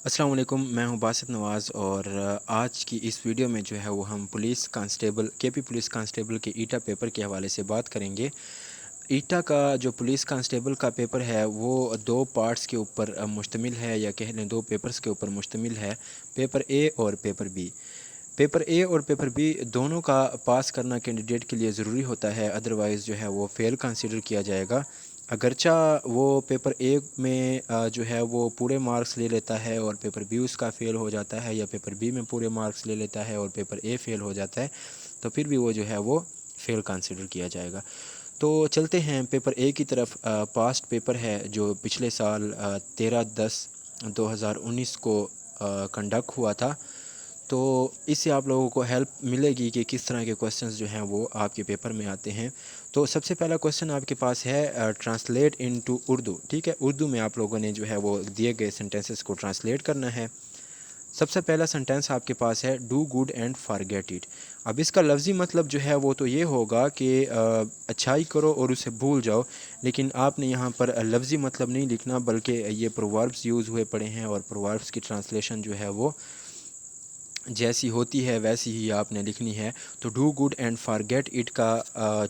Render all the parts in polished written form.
السلام علیکم، میں ہوں باسط نواز اور آج کی اس ویڈیو میں جو ہے وہ ہم پولیس کانسٹیبل کے پی پولیس کانسٹیبل کے ایٹا پیپر کے حوالے سے بات کریں گے۔ ایٹا کا جو پولیس کانسٹیبل کا پیپر ہے وہ دو پارٹس کے اوپر مشتمل ہے، یا کہہ لیں دو پیپرز کے اوپر مشتمل ہے، پیپر اے اور پیپر بی۔ پیپر اے اور پیپر بی دونوں کا پاس کرنا کینڈیڈیٹ کے لیے ضروری ہوتا ہے، ادروائز جو ہے وہ فیل کنسیڈر کیا جائے گا۔ اگرچہ وہ پیپر اے میں جو ہے وہ پورے مارکس لے لیتا ہے اور پیپر بی اس کا فیل ہو جاتا ہے، یا پیپر بی میں پورے مارکس لے لیتا ہے اور پیپر اے فیل ہو جاتا ہے، تو پھر بھی وہ جو ہے وہ فیل کنسیڈر کیا جائے گا۔ تو چلتے ہیں پیپر اے کی طرف۔ پاسٹ پیپر ہے جو پچھلے سال 13/10/2019 کو کنڈکٹ ہوا تھا، تو اس سے آپ لوگوں کو ہیلپ ملے گی کہ کس طرح کے کوسچنز جو ہیں وہ آپ کے پیپر میں آتے ہیں۔ تو سب سے پہلا کوسچن آپ کے پاس ہے ٹرانسلیٹ انٹو اردو، ٹھیک ہے، اردو میں آپ لوگوں نے جو ہے وہ دیے گئے سینٹینسز کو ٹرانسلیٹ کرنا ہے۔ سب سے پہلا سینٹینس آپ کے پاس ہے do good and forget it. اب اس کا لفظی مطلب جو ہے وہ تو یہ ہوگا کہ اچھائی کرو اور اسے بھول جاؤ، لیکن آپ نے یہاں پر لفظی مطلب نہیں لکھنا، بلکہ یہ پرووربس یوز ہوئے پڑے ہیں اور پرووربس کی ٹرانسلیشن جو ہے وہ جیسی ہوتی ہے ویسی ہی آپ نے لکھنی ہے۔ تو do good and forget it کا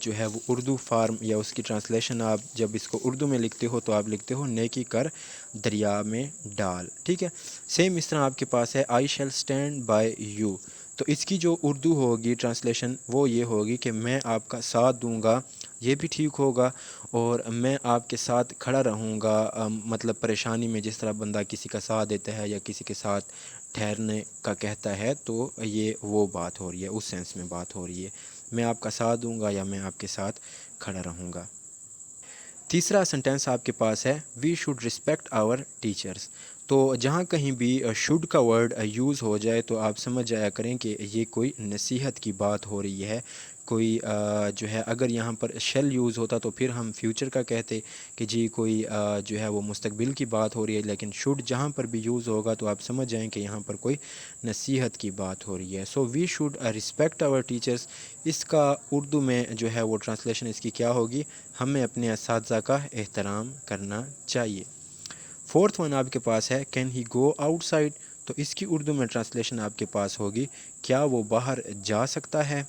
جو ہے وہ اردو فارم یا اس کی ٹرانسلیشن آپ جب اس کو اردو میں لکھتے ہو تو آپ لکھتے ہو نیکی کر دریا میں ڈال، ٹھیک ہے۔ سیم اس طرح آپ کے پاس ہے I shall stand by you, تو اس کی جو اردو ہوگی ٹرانسلیشن وہ یہ ہوگی کہ میں آپ کا ساتھ دوں گا، یہ بھی ٹھیک ہوگا، اور میں آپ کے ساتھ کھڑا رہوں گا، مطلب پریشانی میں جس طرح بندہ کسی کا ساتھ دیتا ہے یا کسی کے ساتھ ٹھہرنے کا کہتا ہے، تو یہ وہ بات ہو رہی ہے، اس سینس میں بات ہو رہی ہے، میں آپ کا ساتھ دوں گا یا میں آپ کے ساتھ کھڑا رہوں گا۔ تیسرا سنٹینس آپ کے پاس ہے we should respect our teachers. تو جہاں کہیں بھی شوڈ کا ورڈ یوز ہو جائے تو آپ سمجھ جایا کریں کہ یہ کوئی نصیحت کی بات ہو رہی ہے، کوئی جو ہے اگر یہاں پر شیل یوز ہوتا تو پھر ہم فیوچر کا کہتے کہ جی کوئی جو ہے وہ مستقبل کی بات ہو رہی ہے، لیکن شوڈ جہاں پر بھی یوز ہوگا تو آپ سمجھ جائیں کہ یہاں پر کوئی نصیحت کی بات ہو رہی ہے۔ So we should respect our teachers, اس کا اردو میں جو ہے وہ ٹرانسلیشن اس کی کیا ہوگی؟ ہمیں اپنے اساتذہ کا احترام کرنا چاہیے۔ فورتھ ون آپ کے پاس ہے can he go out side, تو اس کی اردو میں ٹرانسلیشن آپ کے پاس ہوگی کیا وہ باہر جا سکتا ہے؟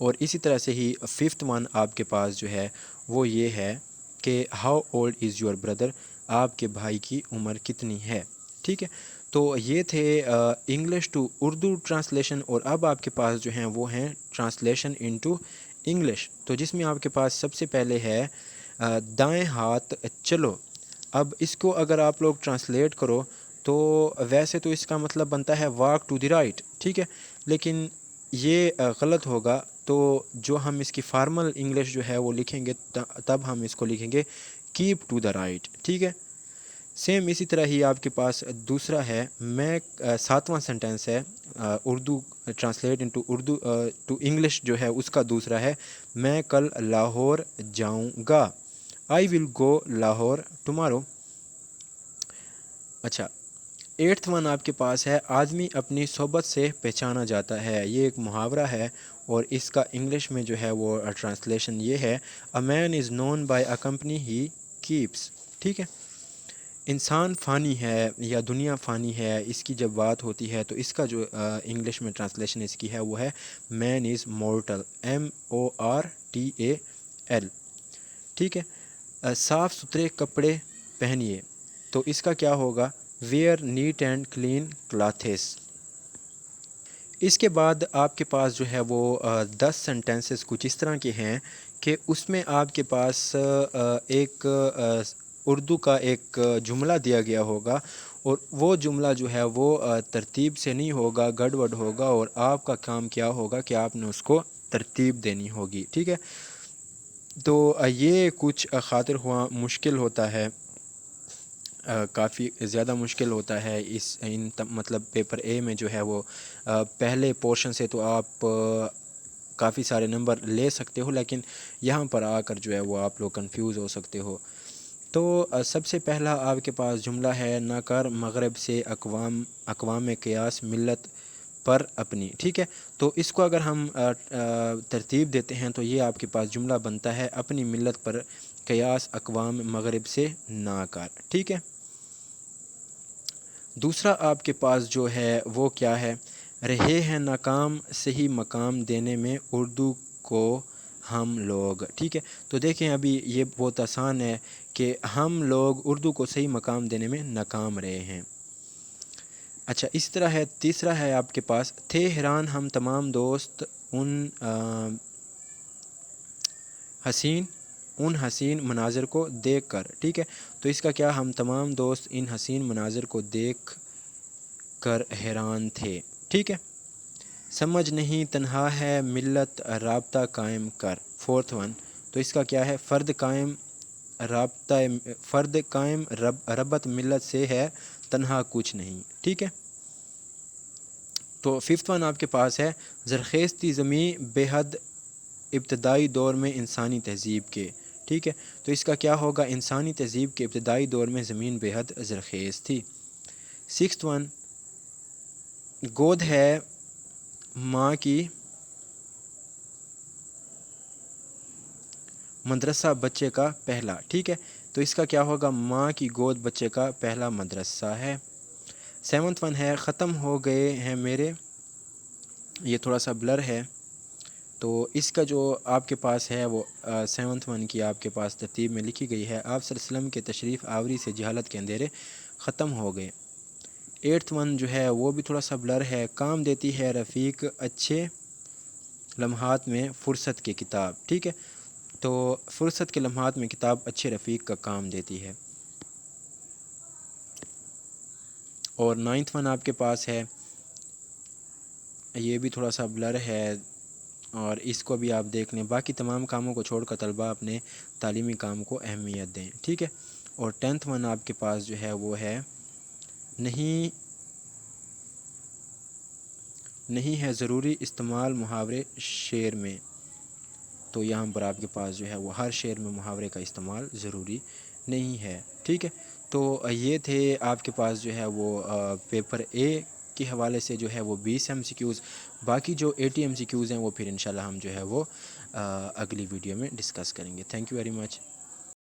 اور اسی طرح سے ہی ففتھ ون آپ کے پاس جو ہے وہ یہ ہے کہ how old is your brother, آپ کے بھائی کی عمر کتنی ہے، ٹھیک ہے۔ تو یہ تھے انگلش ٹو اردو ٹرانسلیشن، اور اب آپ کے پاس جو ہیں وہ ہیں ٹرانسلیشن انٹو انگلش، تو جس میں آپ کے پاس سب سے پہلے ہے دائیں ہاتھ چلو۔ اب اس کو اگر آپ لوگ ٹرانسلیٹ کرو تو ویسے تو اس کا مطلب بنتا ہے واک ٹو دی رائٹ، ٹھیک ہے، لیکن یہ غلط ہوگا، تو جو ہم اس کی فارمل انگلش جو ہے وہ لکھیں گے تب ہم اس کو لکھیں گے کیپ ٹو دا رائٹ، ٹھیک ہے۔ سیم اسی طرح ہی آپ کے پاس دوسرا ہے میں ساتواں سینٹینس ہے Urdu translate into Urdu to English جو ہے اس کا دوسرا ہے میں کل لاہور جاؤں گا، آئی ول گو لاہور ٹمارو۔ اچھا، ایٹتھ ون آپ کے پاس ہے آدمی اپنی صحبت سے پہچانا جاتا ہے، یہ ایک محاورہ ہے اور اس کا انگلش میں جو ہے وہ ٹرانسلیشن یہ ہے a man is known by a company he keeps, ٹھیک ہے۔ انسان فانی ہے یا دنیا فانی ہے، اس کی جب بات ہوتی ہے تو اس کا جو انگلش میں ٹرانسلیشن اس کی ہے وہ ہے مین از مورٹل، MORTAL، ٹھیک ہے۔ صاف ستھرے کپڑے پہنیے، تو اس کا کیا ہوگا wear neat and clean clothes. اس کے بعد آپ کے پاس جو ہے وہ 10 سینٹینسز کچھ اس طرح کے ہیں کہ اس میں آپ کے پاس ایک اردو کا ایک جملہ دیا گیا ہوگا، اور وہ جملہ جو ہے وہ ترتیب سے نہیں ہوگا، گڑبڑ ہوگا، اور آپ کا کام کیا ہوگا کہ آپ نے اس کو ترتیب دینی ہوگی، ٹھیک ہے۔ تو یہ کچھ خاطر ہوا مشکل ہوتا ہے، کافی زیادہ مشکل ہوتا ہے مطلب پیپر اے میں جو ہے وہ پہلے پورشن سے تو آپ کافی سارے نمبر لے سکتے ہو، لیکن یہاں پر آ کر جو ہے وہ آپ لوگ کنفیوز ہو سکتے ہو۔ تو سب سے پہلا آپ کے پاس جملہ ہے نہ کر مغرب سے اقوام قیاس ملت پر اپنی، ٹھیک ہے۔ تو اس کو اگر ہم ترتیب دیتے ہیں تو یہ آپ کے پاس جملہ بنتا ہے اپنی ملت پر قیاس اقوام مغرب سے نہ کر، ٹھیک ہے۔ دوسرا آپ کے پاس جو ہے وہ کیا ہے، رہے ہیں ناکام صحیح مقام دینے میں اردو کو ہم لوگ، ٹھیک ہے۔ تو دیکھیں ابھی یہ بہت آسان ہے کہ ہم لوگ اردو کو صحیح مقام دینے میں ناکام رہے ہیں۔ اچھا اس طرح ہے، تیسرا ہے آپ کے پاس، تھے حیران ہم تمام دوست ان حسین مناظر کو دیکھ کر، ٹھیک ہے۔ تو اس کا کیا، ہم تمام دوست ان حسین مناظر کو دیکھ کر حیران تھے، ٹھیک ہے۔ سمجھ نہیں تنہا ہے ملت رابطہ قائم کر، فورتھ ون، تو اس کا کیا ہے، فرد قائم ربط ملت سے ہے، تنہا کچھ نہیں، ٹھیک ہے۔ تو ففتھ ون آپ کے پاس ہے، زرخیز تھی زمیں بے حد ابتدائی دور میں انسانی تہذیب کے، ٹھیک ہے۔ تو اس کا کیا ہوگا، انسانی تہذیب کے ابتدائی دور میں زمین بے حد زرخیز تھی۔ سکستھ ون، گود ہے ماں کی مدرسہ بچے کا پہلا، ٹھیک ہے۔ تو اس کا کیا ہوگا، ماں کی گود بچے کا پہلا مدرسہ ہے۔ سیونتھ ون ہے، ختم ہو گئے ہیں میرے، یہ تھوڑا سا بلر ہے، تو اس کا جو آپ کے پاس ہے وہ سیونتھ ون کی آپ کے پاس ترتیب میں لکھی گئی ہے، آپ صلی اللہ علیہ وسلم کے تشریف آوری سے جہالت کے اندھیرے ختم ہو گئے۔ ایٹھ ون جو ہے وہ بھی تھوڑا سا بلر ہے، کام دیتی ہے رفیق اچھے لمحات میں فرصت کی کتاب، ٹھیک ہے۔ تو فرصت کے لمحات میں کتاب اچھے رفیق کا کام دیتی ہے۔ اور نائنتھ ون آپ کے پاس ہے، یہ بھی تھوڑا سا بلر ہے اور اس کو بھی آپ دیکھ لیں، باقی تمام کاموں کو چھوڑ کر طلباء اپنے تعلیمی کام کو اہمیت دیں، ٹھیک ہے۔ اور ٹینتھ ون آپ کے پاس جو ہے وہ ہے، نہیں ہے ضروری استعمال محاورے شعر میں، تو یہاں پر آپ کے پاس جو ہے وہ ہر شعر میں محاورے کا استعمال ضروری نہیں ہے، ٹھیک ہے۔ تو یہ تھے آپ کے پاس جو ہے وہ پیپر اے کے حوالے سے جو ہے وہ 20 ایم سی کیوز، باقی جو 80 ایم سی کیوز ہیں وہ پھر انشاءاللہ ہم جو ہے وہ اگلی ویڈیو میں ڈسکس کریں گے۔ Thank you very much.